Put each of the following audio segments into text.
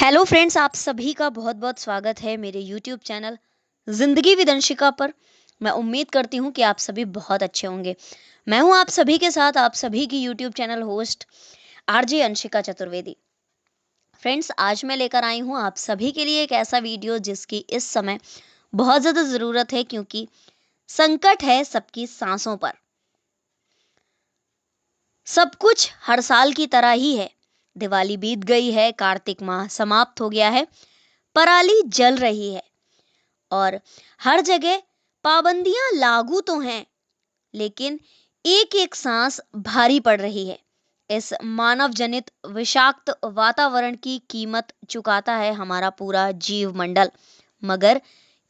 Hello friends, आप सभी का बहुत बहुत स्वागत है मेरे यूट्यूब चैनल जिंदगी विद अंशिका पर। मैं उम्मीद करती हूँ कि आप सभी बहुत अच्छे होंगे। मैं हूँ आप सभी के साथ आप सभी की YouTube channel host RJ Anshika Chaturvedi. Friends, आज मैं लेकर आई हूँ आप सभी के लिए एक ऐसा वीडियो जिसकी इस समय बहुत ज़्यादा ज़रूरत है, क्योंकि संकट है सबकी सांसों पर। सब कुछ हर साल की तरह ही है। दिवाली बीत गई है, कार्तिक माह समाप्त हो गया है, पराली जल रही है और हर जगह पाबंदियां लागू तो हैं, लेकिन एक एक सांस भारी पड़ रही है। इस मानव जनित विषाक्त वातावरण की कीमत चुकाता है हमारा पूरा जीव मंडल। मगर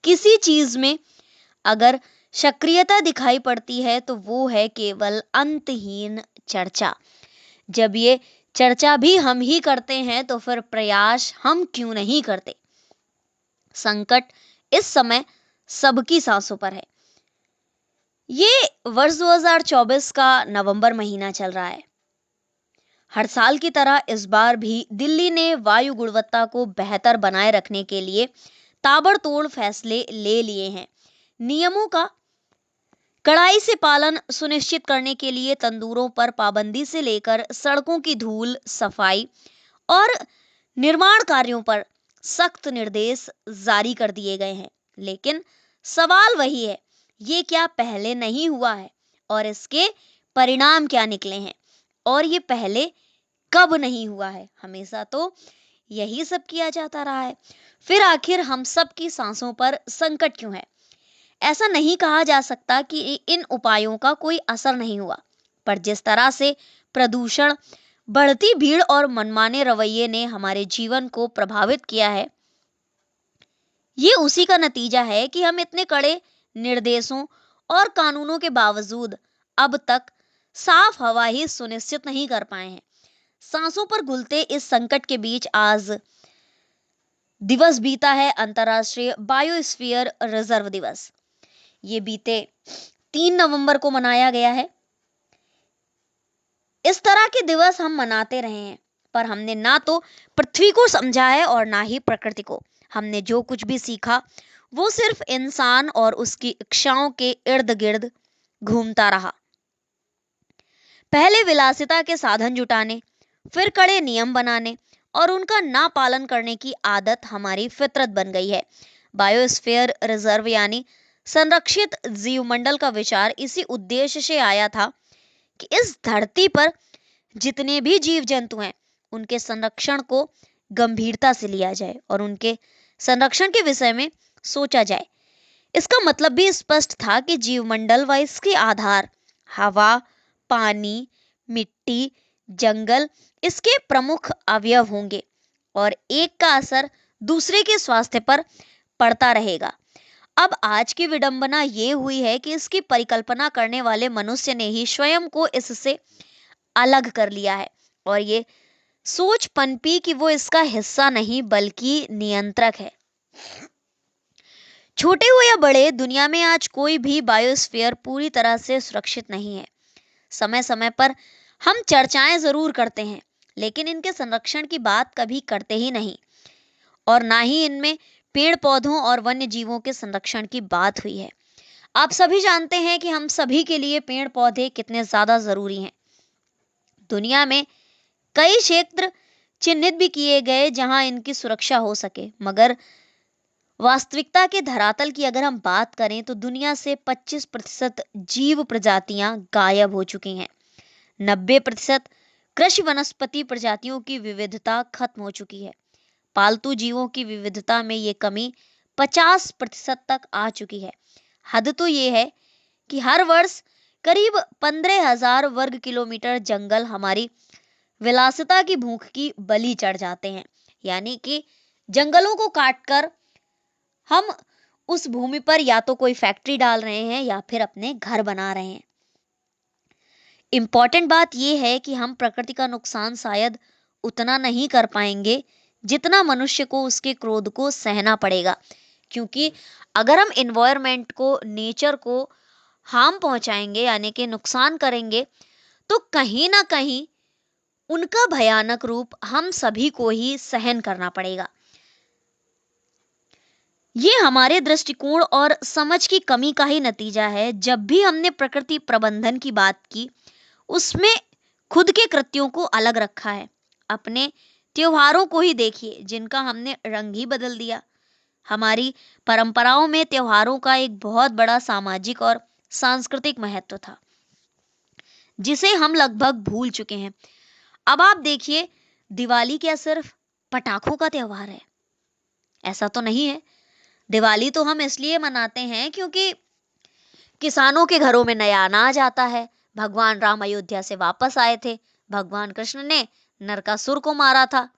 किसी चीज में अगर सक्रियता दिखाई पड़ती है तो वो है केवल अंतहीन चर्चा। जब ये चर्चा भी हम ही करते हैं तो फिर प्रयास हम क्यों नहीं करते। संकट इस समय सबकी सांसों पर है। ये वर्ष 2024 का नवंबर महीना चल रहा है। हर साल की तरह इस बार भी दिल्ली ने वायु गुणवत्ता को बेहतर बनाए रखने के लिए ताबड़तोड़ फैसले ले लिए हैं। नियमों का कड़ाई से पालन सुनिश्चित करने के लिए तंदूरों पर पाबंदी से लेकर सड़कों की धूल सफाई और निर्माण कार्यों पर सख्त निर्देश जारी कर दिए गए हैं। लेकिन सवाल वही है, ये क्या पहले नहीं हुआ है और इसके परिणाम क्या निकले हैं? और ये पहले कब नहीं हुआ है? हमेशा तो यही सब किया जाता रहा है। फिर आखिर हम सब की सांसों पर संकट क्यों है? ऐसा नहीं कहा जा सकता कि इन उपायों का कोई असर नहीं हुआ, पर जिस तरह से प्रदूषण, बढ़ती भीड़ और मनमाने रवैये ने हमारे जीवन को प्रभावित किया है, ये उसी का नतीजा है कि हम इतने कड़े निर्देशों और कानूनों के बावजूद अब तक साफ हवा ही सुनिश्चित नहीं कर पाए हैं। सांसों पर घुलते इस संकट के बीच आज दिवस बीता है अंतर्राष्ट्रीय बायोस्फीयर रिजर्व दिवस। ये बीते 3 नवंबर को मनाया गया है। इस तरह के दिवस हम मनाते रहे हैं, पर हमने ना तो पृथ्वी को समझा है और ना ही प्रकृति को। हमने जो कुछ भी सीखा वो सिर्फ इंसान और उसकी इच्छाओं के इर्द गिर्द घूमता रहा। पहले विलासिता के साधन जुटाने, फिर कड़े नियम बनाने और उनका ना पालन करने की आदत हमारी फितरत बन गई है। बायोस्फीयर रिजर्व यानी संरक्षित जीवमंडल का विचार इसी उद्देश्य से आया था कि इस धरती पर जितने भी जीव जंतु हैं उनके संरक्षण को गंभीरता से लिया जाए और उनके संरक्षण के विषय में सोचा जाए। इसका मतलब भी स्पष्ट था कि जीवमंडल व इसके आधार हवा, पानी, मिट्टी, जंगल इसके प्रमुख अवयव होंगे और एक का असर दूसरे के स्वास्थ्य पर पड़ता रहेगा। अब आज की विडंबना ये हुई है कि इसकी परिकल्पना करने वाले मनुष्य ने ही स्वयं को इससे अलग कर लिया है और ये सोच पनपी कि वो इसका हिस्सा नहीं बल्कि नियंत्रक है। छोटे हो या बड़े, दुनिया में आज कोई भी बायोस्फीयर पूरी तरह से सुरक्षित नहीं है। समय समय पर हम चर्चाएं जरूर करते हैं, लेकिन इनके संरक्षण की बात कभी करते ही नहीं और ना ही इनमें पेड़ पौधों और वन्य जीवों के संरक्षण की बात हुई है। आप सभी जानते हैं कि हम सभी के लिए पेड़ पौधे कितने ज्यादा जरूरी हैं। दुनिया में कई क्षेत्र चिन्हित भी किए गए जहां इनकी सुरक्षा हो सके, मगर वास्तविकता के धरातल की अगर हम बात करें तो दुनिया से 25% जीव प्रजातियां गायब हो चुकी हैं। 90% कृषि वनस्पति प्रजातियों की विविधता खत्म हो चुकी है। पालतू जीवों की विविधता में ये कमी 50% तक आ चुकी है। हद तो ये है कि हर वर्ष करीब 15,000 वर्ग किलोमीटर जंगल हमारी विलासिता की भूख की बलि चढ़ जाते हैं। यानी कि जंगलों को काटकर हम उस भूमि पर या तो कोई फैक्ट्री डाल रहे हैं या फिर अपने घर बना रहे हैं। इंपॉर्टेंट बात यह है कि हम प्रकृति का नुकसान शायद उतना नहीं कर पाएंगे जितना मनुष्य को उसके क्रोध को सहना पड़ेगा, क्योंकि अगर हम इन्वायरमेंट को, नेचर को हार्म पहुंचाएंगे यानी कि नुकसान करेंगे, तो कहीं ना कहीं उनका भयानक रूप हम सभी को ही सहन करना पड़ेगा। ये हमारे दृष्टिकोण और समझ की कमी का ही नतीजा है। जब भी हमने प्रकृति प्रबंधन की बात की, उसमें खुद के कृत्यों को अलग रखा है। अपने त्योहारों को ही देखिए, जिनका हमने रंग ही बदल दिया। हमारी परंपराओं में त्योहारों का एक बहुत बड़ा सामाजिक और सांस्कृतिक महत्व था, जिसे हम लगभग भूल चुके हैं। अब आप देखिए, दिवाली क्या सिर्फ पटाखों का त्योहार है? ऐसा तो नहीं है। दिवाली तो हम इसलिए मनाते हैं क्योंकि किसानों के घरों में नया अनाज आता है। भगवान राम अयोध्या से वापस आए थे। भगवान कृष्ण ने नरकासुर को मारा था।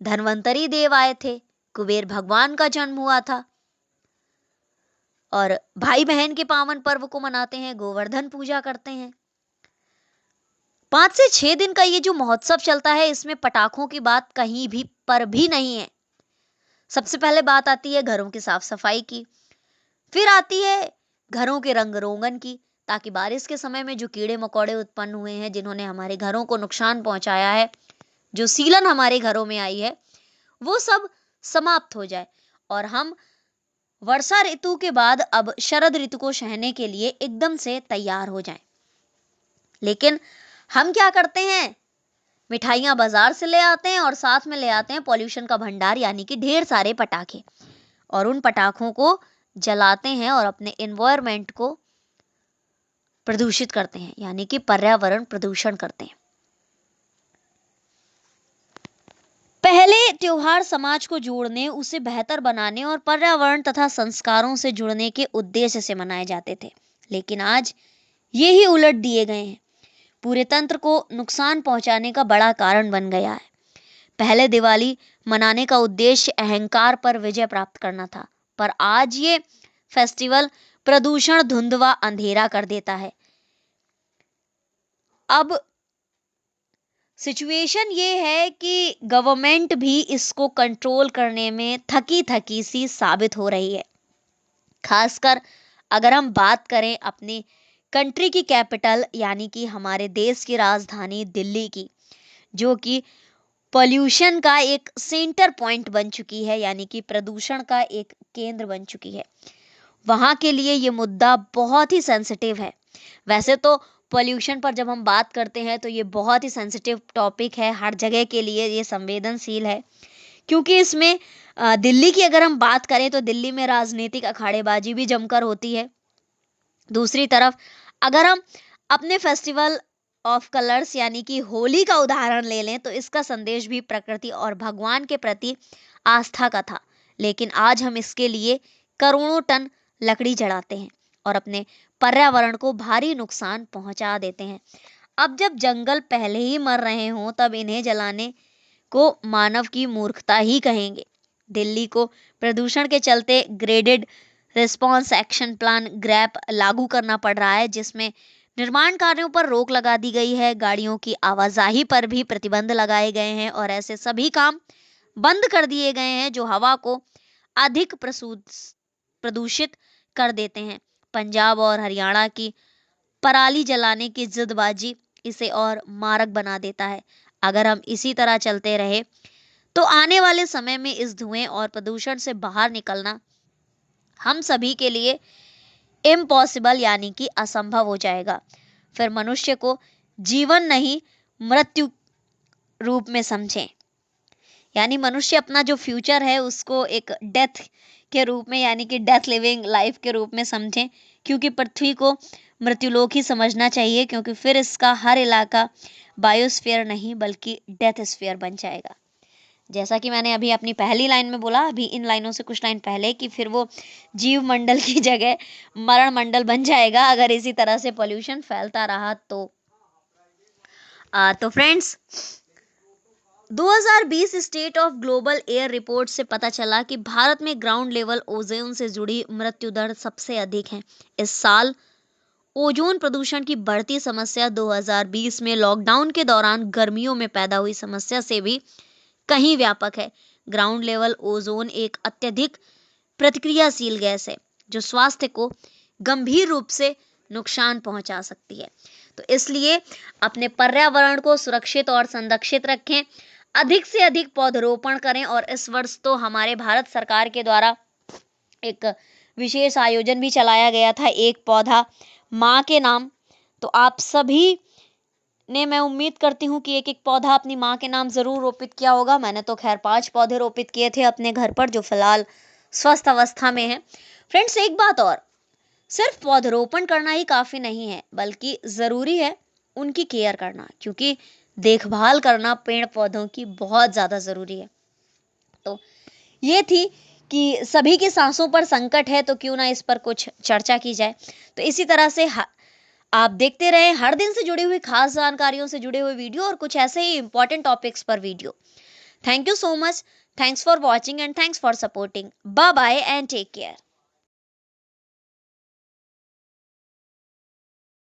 धन्वंतरी देव आए थे। कुबेर भगवान का जन्म हुआ था। और भाई बहन के पावन पर्व को मनाते हैं, गोवर्धन पूजा करते हैं। 5 से 6 दिन का ये जो महोत्सव चलता है, इसमें पटाखों की बात कहीं भी पर भी नहीं है। सबसे पहले बात आती है घरों की साफ सफाई की, फिर आती है घरों के रंग रोगन की, ताकि बारिश के समय में जो कीड़े मकोड़े उत्पन्न हुए हैं, जिन्होंने हमारे घरों को नुकसान पहुंचाया है, जो सीलन हमारे घरों में आई है, वो सब समाप्त हो जाए और हम वर्षा ऋतु के बाद अब शरद ऋतु को सहने के लिए एकदम से तैयार हो जाएं। लेकिन हम क्या करते हैं? मिठाइयां बाजार से ले आते हैं और साथ में ले आते हैं पॉल्यूशन का भंडार, यानी कि ढेर सारे पटाखे, और उन पटाखों को जलाते हैं और अपने एनवायरमेंट को प्रदूषित करते हैं, यानी कि पर्यावरण प्रदूषण करते हैं। पहले त्योहार समाज को जोड़ने, उसे बेहतर बनाने और पर्यावरण तथा संस्कारों से जुड़ने के उद्देश्य से मनाए जाते थे, लेकिन आज ये ही उलट दिए गए हैं। पूरे तंत्र को नुकसान पहुंचाने का बड़ा कारण बन गया है। पहले दिवाली मनाने का उद्देश्य अहंकार पर विजय प्राप्त करना था, पर आज ये फेस्टिवल प्रदूषण, धुंध व अंधेरा कर देता है। अब सिचुएशन ये है कि गवर्नमेंट भी इसको कंट्रोल करने में थकी थकी सी साबित हो रही है। खासकर अगर हम बात करें अपनी कंट्री की कैपिटल, यानी कि हमारे देश की राजधानी दिल्ली की, जो कि पॉल्यूशन का एक सेंटर पॉइंट बन चुकी है, यानी कि प्रदूषण का एक केंद्र बन चुकी है। वहां के लिए ये मुद्दा बहुत ही सेंसिटिव है। वैसे तो पॉल्यूशन पर जब हम बात करते हैं तो ये बहुत ही सेंसिटिव टॉपिक है, हर जगह के लिए ये संवेदनशील है, क्योंकि इसमें दिल्ली की अगर हम बात करें तो दिल्ली में राजनीतिक अखाड़ेबाजी भी जमकर होती है। दूसरी तरफ अगर हम अपने फेस्टिवल ऑफ कलर्स यानी कि होली का उदाहरण ले लें, तो इसका संदेश भी प्रकृति और भगवान के प्रति आस्था का था, लेकिन आज हम इसके लिए करोड़ों टन लकड़ी जलाते हैं और अपने पर्यावरण को भारी नुकसान पहुंचा देते हैं। अब जब जंगल पहले ही मर रहे हों, तब इन्हें जलाने को मानव की मूर्खता ही कहेंगे। दिल्ली को प्रदूषण के चलते graded response action plan grab लागू करना पड़ रहा है, जिसमें निर्माण कार्यों पर रोक लगा दी गई है, गाड़ियों की आवाजाही पर भी प्रतिबंध लगाए गए हैं और ऐसे सभी काम बंद कर दिए गए हैं जो हवा को अधिक प्रदूषित कर देते हैं। पंजाब और हरियाणा की पराली जलाने की जिदबाजी इसे और मारक बना देता है। अगर हम इसी तरह चलते रहे तो आने वाले समय में इस धुएं और प्रदूषण से बाहर निकलना हम सभी के लिए इम्पॉसिबल, यानी कि असंभव हो जाएगा। फिर मनुष्य को जीवन नहीं, मृत्यु रूप में समझें, यानी मनुष्य अपना जो फ्यूचर है उसको एक डेथ के रूप में, यानी कि डेथ लिविंग लाइफ के रूप में समझें, क्योंकि पृथ्वी को मृत्युलोक ही समझना चाहिए, क्योंकि फिर इसका हर इलाका बायोस्फीयर नहीं बल्कि डेथ स्फीयर बन जाएगा। जैसा कि मैंने अभी अपनी पहली लाइन में बोला, अभी इन लाइनों से कुछ लाइन पहले, कि फिर वो जीव मंडल की जगह मरण मंडल बन जाएगा अगर इसी तरह से पॉल्यूशन फैलता रहा तो friends, 2020 state of global air report से पता चला कि भारत में ग्राउंड लेवल ओजोन से जुड़ी मृत्यु दर सबसे अधिक है। इस साल ओजोन प्रदूषण की बढ़ती समस्या 2020 में लॉकडाउन के दौरान गर्मियों में पैदा हुई समस्या से भी कहीं व्यापक है। ग्राउंड लेवल ओजोन एक अत्यधिक प्रतिक्रियाशील गैस है जो स्वास्थ्य को गंभीर रूप से नुकसान पहुंचा सकती है। तो इसलिए अपने पर्यावरण को सुरक्षित और संरक्षित रखें, अधिक से अधिक पौधरोपण करें। और इस वर्ष तो हमारे भारत सरकार के द्वारा एक विशेष आयोजन भी चलाया गया था, एक पौधा माँ के नाम। तो आप सभी ने, मैं उम्मीद करती हूँ कि एक एक पौधा अपनी माँ के नाम जरूर रोपित किया होगा। मैंने तो खैर 5 पौधे रोपित किए थे अपने घर पर, जो फिलहाल स्वस्थ अवस्था में है। फ्रेंड्स, एक बात और, सिर्फ पौधरोपण करना ही काफी नहीं है, बल्कि जरूरी है उनकी केयर करना, क्योंकि देखभाल करना पेड़ पौधों की बहुत ज्यादा जरूरी है। तो ये थी कि सभी की सांसों पर संकट है, तो क्यों ना इस पर कुछ चर्चा की जाए। तो इसी तरह से आप देखते रहे हर दिन से जुड़ी हुई खास जानकारियों से जुड़े हुए वीडियो और कुछ ऐसे ही इंपॉर्टेंट टॉपिक्स पर video. Thank you so much, thanks for watching and thanks for supporting. Bye bye and take care.